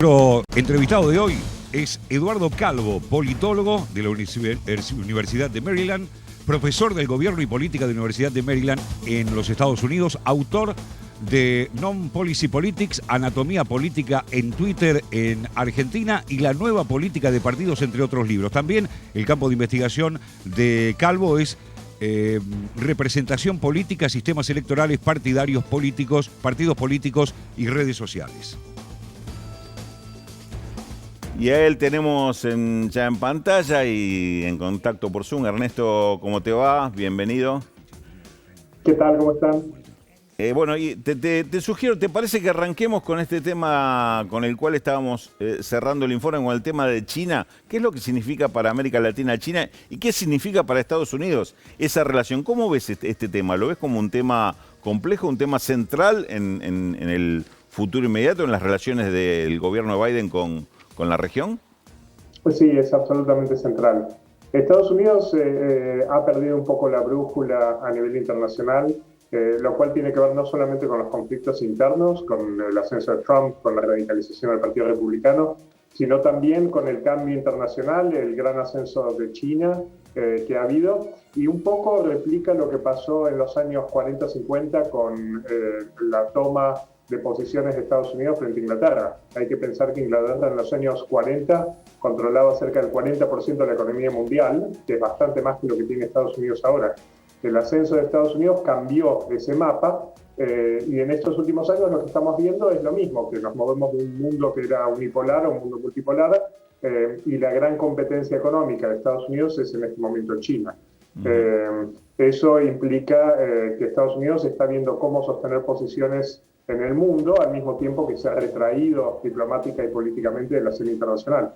Nuestro entrevistado de hoy es Eduardo Calvo, politólogo de la Universidad de Maryland, profesor del Gobierno y Política de la Universidad de Maryland en los Estados Unidos, autor de Non-Policy Politics, Anatomía Política en Twitter en Argentina y La Nueva Política de Partidos, entre otros libros. También el campo de investigación de Calvo es representación política, sistemas electorales, partidarios políticos, partidos políticos y redes sociales. Y a él tenemos ya en pantalla y en contacto por Zoom. Ernesto, ¿cómo te va? Bienvenido. ¿Qué tal? ¿Cómo están? Bueno, y te sugiero, ¿te parece que arranquemos con este tema con el cual estábamos cerrando el informe, con el tema de China? ¿Qué es lo que significa para América Latina China y qué significa para Estados Unidos esa relación? ¿Cómo ves este tema? ¿Lo ves como un tema complejo, un tema central en el futuro inmediato, en las relaciones del gobierno de Biden con la región? Pues sí, es absolutamente central. Estados Unidos ha perdido un poco la brújula a nivel internacional, lo cual tiene que ver no solamente con los conflictos internos, con el ascenso de Trump, con la radicalización del Partido Republicano, sino también con el cambio internacional, el gran ascenso de China que ha habido, y un poco replica lo que pasó en los años 40-50 con la toma de posiciones de Estados Unidos frente a Inglaterra. Hay que pensar que Inglaterra en los años 40 controlaba cerca del 40% de la economía mundial, que es bastante más que lo que tiene Estados Unidos ahora. El ascenso de Estados Unidos cambió ese mapa y en estos últimos años lo que estamos viendo es lo mismo, que nos movemos de un mundo que era unipolar a un mundo multipolar y la gran competencia económica de Estados Unidos es en este momento China. Eso implica que Estados Unidos está viendo cómo sostener posiciones en el mundo al mismo tiempo que se ha retraído diplomática y políticamente de la escena internacional.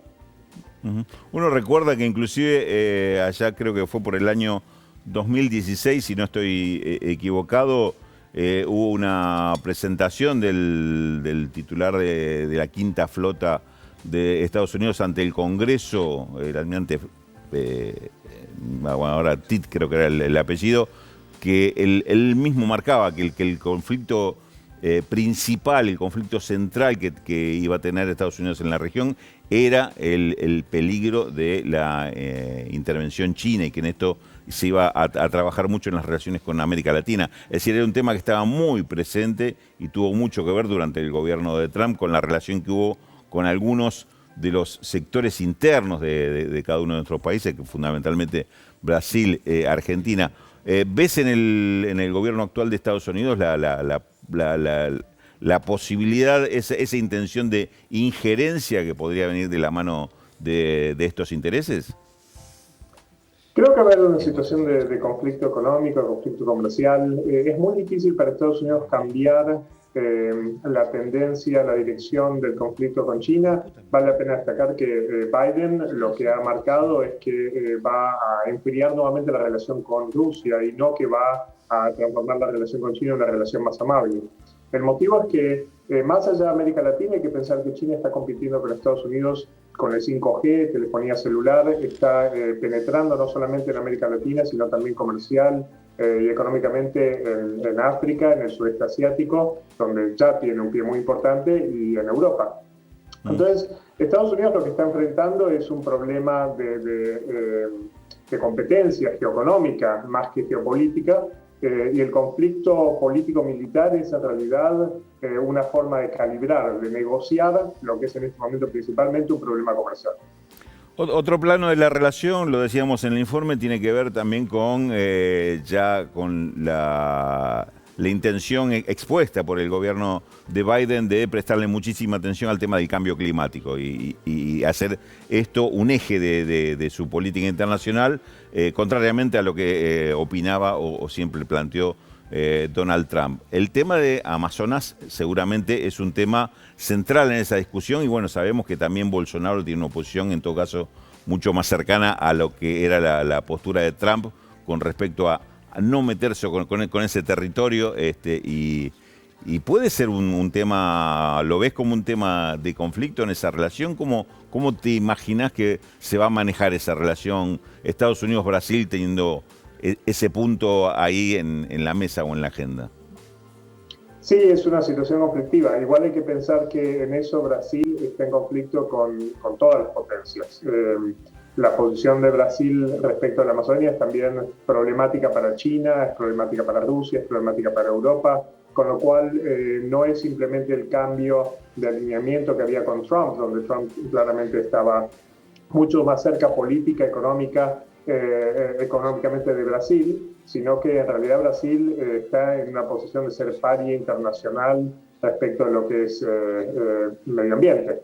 Uno recuerda que inclusive allá creo que fue por el año 2016, si no estoy equivocado, hubo una presentación del titular de la quinta flota de Estados Unidos ante el Congreso, el almirante, ahora Tit creo que era el apellido, que él mismo marcaba que el conflicto principal, el conflicto central que iba a tener Estados Unidos en la región era el peligro de la intervención china y que en esto se iba a trabajar mucho en las relaciones con América Latina. Es decir, era un tema que estaba muy presente y tuvo mucho que ver durante el gobierno de Trump con la relación que hubo con algunos de los sectores internos de cada uno de nuestros países, que fundamentalmente Brasil, Argentina. ¿Ves en el gobierno actual de Estados Unidos la posibilidad, esa intención de injerencia que podría venir de la mano de estos intereses? Creo que va a haber una situación de conflicto económico, de conflicto comercial. Es muy difícil para Estados Unidos cambiar la tendencia, la dirección del conflicto con China. Vale la pena destacar que Biden lo que ha marcado es que va a enfriar nuevamente la relación con Rusia y no que va a transformar la relación con China en una relación más amable. El motivo es que más allá de América Latina hay que pensar que China está compitiendo con Estados Unidos con el 5G, telefonía celular, está penetrando no solamente en América Latina, sino también comercial y económicamente en África, en el sudeste asiático, donde ya tiene un pie muy importante, y en Europa. Entonces, Estados Unidos lo que está enfrentando es un problema de competencia geoeconómica más que geopolítica, y el conflicto político-militar es en realidad una forma de calibrar, de negociar lo que es en este momento principalmente un problema comercial. Otro plano de la relación, lo decíamos en el informe, tiene que ver también con la intención expuesta por el gobierno de Biden de prestarle muchísima atención al tema del cambio climático y hacer esto un eje de su política internacional, contrariamente a lo que opinaba o siempre planteó Donald Trump. El tema de Amazonas seguramente es un tema central en esa discusión y bueno, sabemos que también Bolsonaro tiene una posición en todo caso mucho más cercana a lo que era la postura de Trump con respecto a no meterse con ese territorio y puede ser un tema, ¿lo ves como un tema de conflicto en esa relación? ¿Cómo te imaginas que se va a manejar esa relación Estados Unidos-Brasil teniendo ese punto ahí en la mesa o en la agenda? Sí, es una situación conflictiva. Igual hay que pensar que en eso Brasil está en conflicto con todas las potencias. La posición de Brasil respecto a la Amazonia es también problemática para China, es problemática para Rusia, es problemática para Europa, con lo cual no es simplemente el cambio de alineamiento que había con Trump, donde Trump claramente estaba mucho más cerca política, económicamente de Brasil, sino que en realidad Brasil está en una posición de ser paria internacional respecto a lo que es medio ambiente.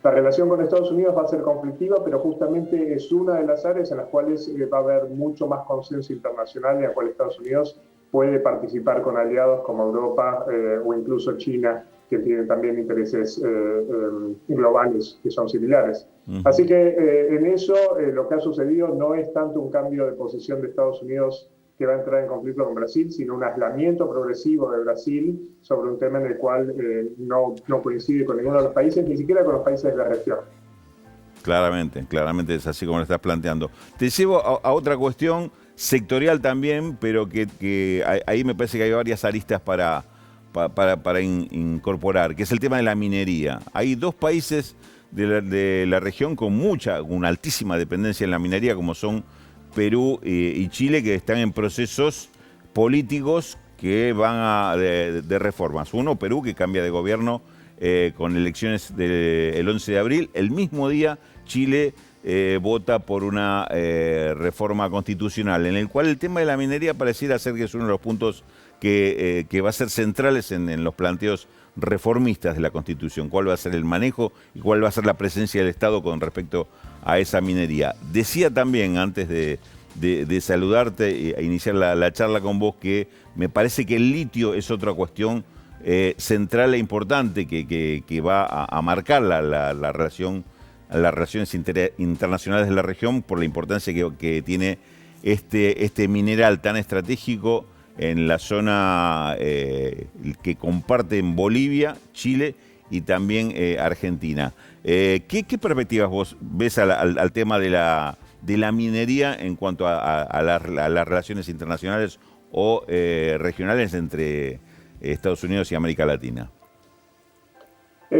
La relación con Estados Unidos va a ser conflictiva, pero justamente es una de las áreas en las cuales va a haber mucho más consenso internacional, en la cual Estados Unidos puede participar con aliados como Europa o incluso China, que tienen también intereses globales que son similares. Así que en eso lo que ha sucedido no es tanto un cambio de posición de Estados Unidos que va a entrar en conflicto con Brasil, sino un aislamiento progresivo de Brasil sobre un tema en el cual no coincide con ninguno de los países, ni siquiera con los países de la región. Claramente es así como lo estás planteando. Te llevo a otra cuestión sectorial también, pero que ahí me parece que hay varias aristas para incorporar, que es el tema de la minería. Hay dos países de la región con una altísima dependencia en la minería, como son Perú y Chile, que están en procesos políticos que van de reformas. Uno, Perú, que cambia de gobierno con elecciones el 11 de abril. El mismo día, Chile vota por una reforma constitucional, en el cual el tema de la minería pareciera ser que es uno de los puntos que va a ser centrales en los planteos reformistas de la Constitución. ¿Cuál va a ser el manejo y cuál va a ser la presencia del Estado con respecto a esa minería? Decía también, antes de saludarte e iniciar la charla con vos, que me parece que el litio es otra cuestión central e importante que va a marcar las relaciones internacionales de la región por la importancia que tiene este mineral tan estratégico en la zona que comparten Bolivia, Chile y también Argentina. ¿Qué perspectivas vos ves al tema de la minería en cuanto a las relaciones internacionales o regionales entre Estados Unidos y América Latina?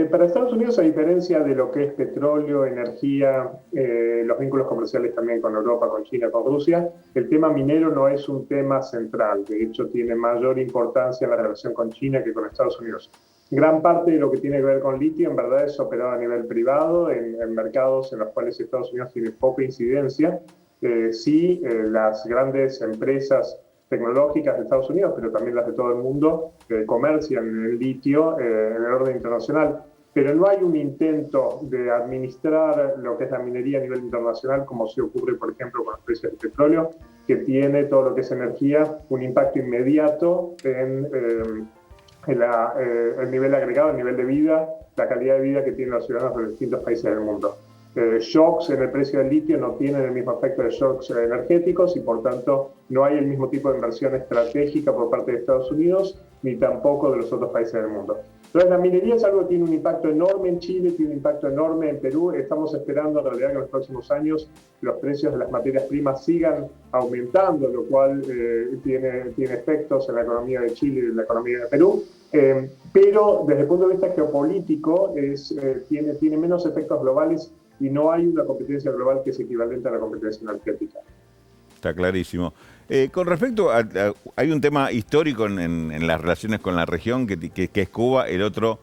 Para Estados Unidos, a diferencia de lo que es petróleo, energía, los vínculos comerciales también con Europa, con China, con Rusia, el tema minero no es un tema central. De hecho, tiene mayor importancia en la relación con China que con Estados Unidos. Gran parte de lo que tiene que ver con litio, en verdad, es operado a nivel privado, en mercados en los cuales Estados Unidos tiene poca incidencia. Sí, las grandes empresas tecnológicas de Estados Unidos, pero también las de todo el mundo, comercian el litio en el orden internacional. Pero no hay un intento de administrar lo que es la minería a nivel internacional, como se ocurre, por ejemplo, con los precios del petróleo, que tiene todo lo que es energía, un impacto inmediato en el nivel agregado, el nivel de vida, la calidad de vida que tienen los ciudadanos de los distintos países del mundo. Shocks en el precio del litio no tienen el mismo efecto de shocks energéticos y por tanto no hay el mismo tipo de inversión estratégica por parte de Estados Unidos ni tampoco de los otros países del mundo. Entonces la minería es algo que tiene un impacto enorme en Chile, tiene un impacto enorme en Perú. Estamos esperando en realidad que en los próximos años los precios de las materias primas sigan aumentando, lo cual tiene efectos en la economía de Chile y en la economía de Perú. Pero desde el punto de vista geopolítico tiene menos efectos globales y no hay una competencia global que es equivalente a la competencia energética. Está clarísimo. Con respecto hay un tema histórico en las relaciones con la región que es Cuba, el otro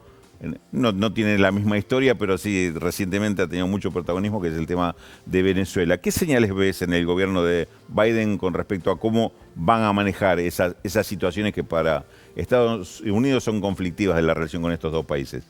no tiene la misma historia, pero sí recientemente ha tenido mucho protagonismo, que es el tema de Venezuela. ¿Qué señales ves en el gobierno de Biden con respecto a cómo van a manejar esas situaciones que para Estados Unidos son conflictivas de la relación con estos dos países?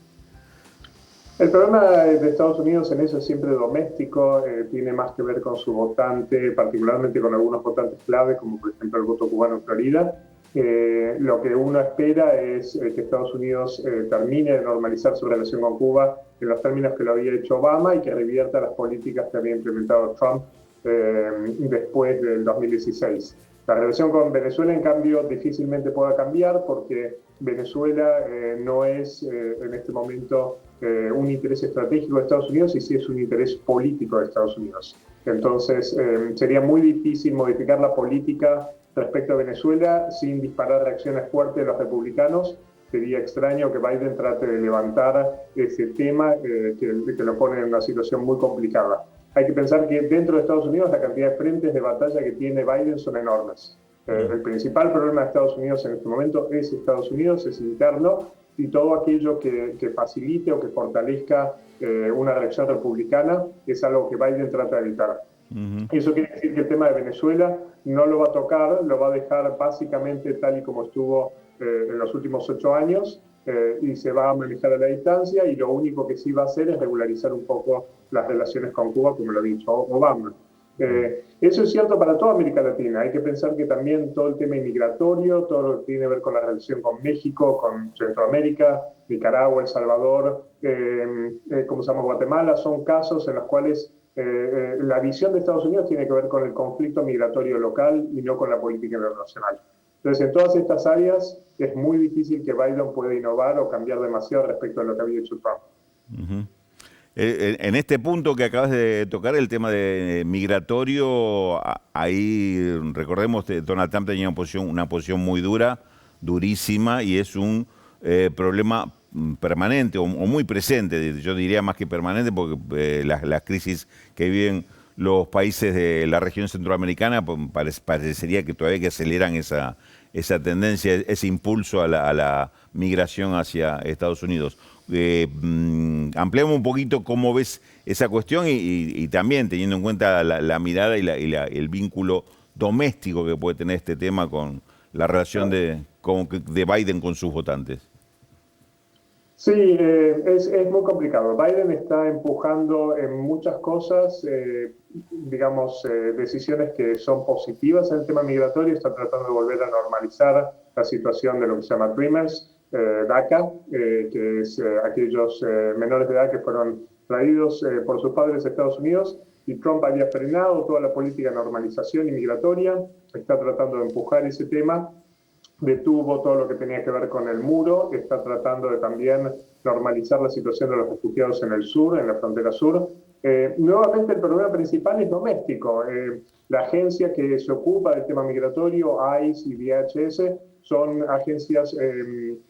El problema de Estados Unidos en eso es siempre doméstico, tiene más que ver con su votante, particularmente con algunos votantes clave, como por ejemplo el voto cubano en Florida. Lo que uno espera es que Estados Unidos termine de normalizar su relación con Cuba en los términos que lo había hecho Obama y que revierta las políticas que había implementado Trump después del 2016. La relación con Venezuela, en cambio, difícilmente pueda cambiar porque Venezuela no es en este momento un interés estratégico de Estados Unidos y sí es un interés político de Estados Unidos. Entonces, sería muy difícil modificar la política respecto a Venezuela sin disparar reacciones fuertes de los republicanos. Sería extraño que Biden trate de levantar ese tema que lo pone en una situación muy complicada. Hay que pensar que dentro de Estados Unidos la cantidad de frentes de batalla que tiene Biden son enormes. El principal problema de Estados Unidos en este momento es Estados Unidos, es interno, y todo aquello que facilite o que fortalezca una reacción republicana es algo que Biden trata de evitar. Eso quiere decir que el tema de Venezuela no lo va a tocar, lo va a dejar básicamente tal y como estuvo en los últimos 8 años, y se va a manejar a la distancia, y lo único que sí va a hacer es regularizar un poco las relaciones con Cuba, como lo ha dicho Obama. Eso es cierto para toda América Latina. Hay que pensar que también todo el tema inmigratorio, todo lo que tiene que ver con la relación con México, con Centroamérica, Nicaragua, El Salvador, como se llama, Guatemala, son casos en los cuales la visión de Estados Unidos tiene que ver con el conflicto migratorio local y no con la política internacional. Entonces, en todas estas áreas es muy difícil que Biden pueda innovar o cambiar demasiado respecto a lo que había hecho Trump. En este punto que acabas de tocar, el tema de migratorio, ahí recordemos que Donald Trump tenía una posición muy dura, durísima, y es un problema permanente o muy presente, yo diría más que permanente, porque las crisis que viven los países de la región centroamericana parecería que todavía que aceleran esa tendencia, ese impulso a la migración hacia Estados Unidos. Ampliamos un poquito cómo ves esa cuestión y también teniendo en cuenta la mirada y el vínculo doméstico que puede tener este tema con la relación de Biden con sus votantes. Sí, es muy complicado. Biden está empujando en muchas cosas, decisiones que son positivas en el tema migratorio. Está tratando de volver a normalizar la situación de lo que se llama Dreamers, DACA, que es aquellos menores de edad que fueron traídos por sus padres a Estados Unidos, y Trump había frenado toda la política de normalización inmigratoria. Está tratando de empujar ese tema, detuvo todo lo que tenía que ver con el muro, está tratando de también normalizar la situación de los refugiados en el sur, en la frontera sur. Nuevamente el problema principal es doméstico. La agencia que se ocupa del tema migratorio, ICE y DHS, son agencias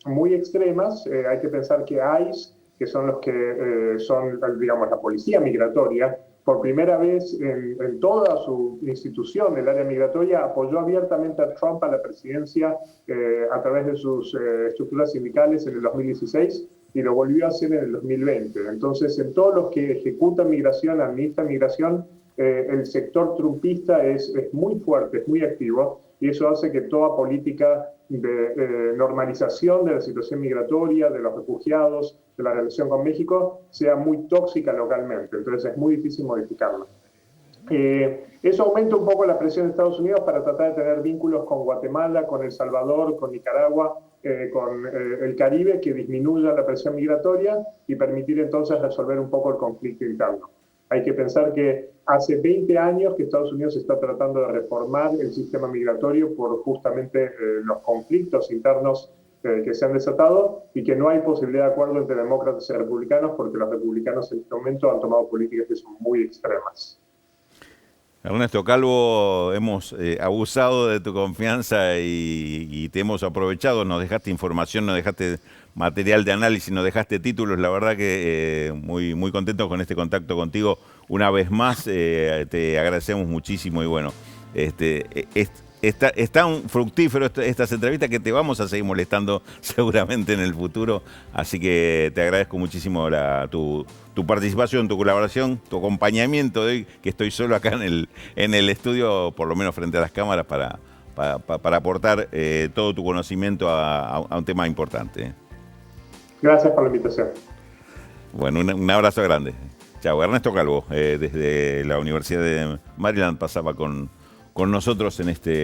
muy extremas. Hay que pensar que ICE, que son los que son, digamos, la policía migratoria, por primera vez en toda su institución, el área migratoria, apoyó abiertamente a Trump a la presidencia a través de sus estructuras sindicales en el 2016, y lo volvió a hacer en el 2020. Entonces, en todos los que ejecutan migración, administran migración, el sector trumpista es muy fuerte, es muy activo, y eso hace que toda política de normalización de la situación migratoria, de los refugiados, de la relación con México, sea muy tóxica localmente. Entonces es muy difícil modificarla. Eso aumenta un poco la presión de Estados Unidos para tratar de tener vínculos con Guatemala, con El Salvador, con Nicaragua, con el Caribe, que disminuya la presión migratoria y permitir entonces resolver un poco el conflicto interno. Hay que pensar que hace 20 años que Estados Unidos está tratando de reformar el sistema migratorio por justamente los conflictos internos que se han desatado, y que no hay posibilidad de acuerdo entre demócratas y republicanos, porque los republicanos en este momento han tomado políticas que son muy extremas. Ernesto Calvo, hemos abusado de tu confianza y te hemos aprovechado. Nos dejaste información, nos dejaste material de análisis, nos dejaste títulos. La verdad que muy, muy contento con este contacto contigo. Una vez más, te agradecemos muchísimo y bueno, es tan fructífero estas entrevistas que te vamos a seguir molestando seguramente en el futuro. Así que te agradezco muchísimo tu participación, tu colaboración, tu acompañamiento de hoy, que estoy solo acá en el estudio, por lo menos frente a las cámaras, para aportar todo tu conocimiento a un tema importante. Gracias por la invitación. Bueno, un abrazo grande. Chao. Ernesto Calvo, desde la Universidad de Maryland, pasaba con nosotros en este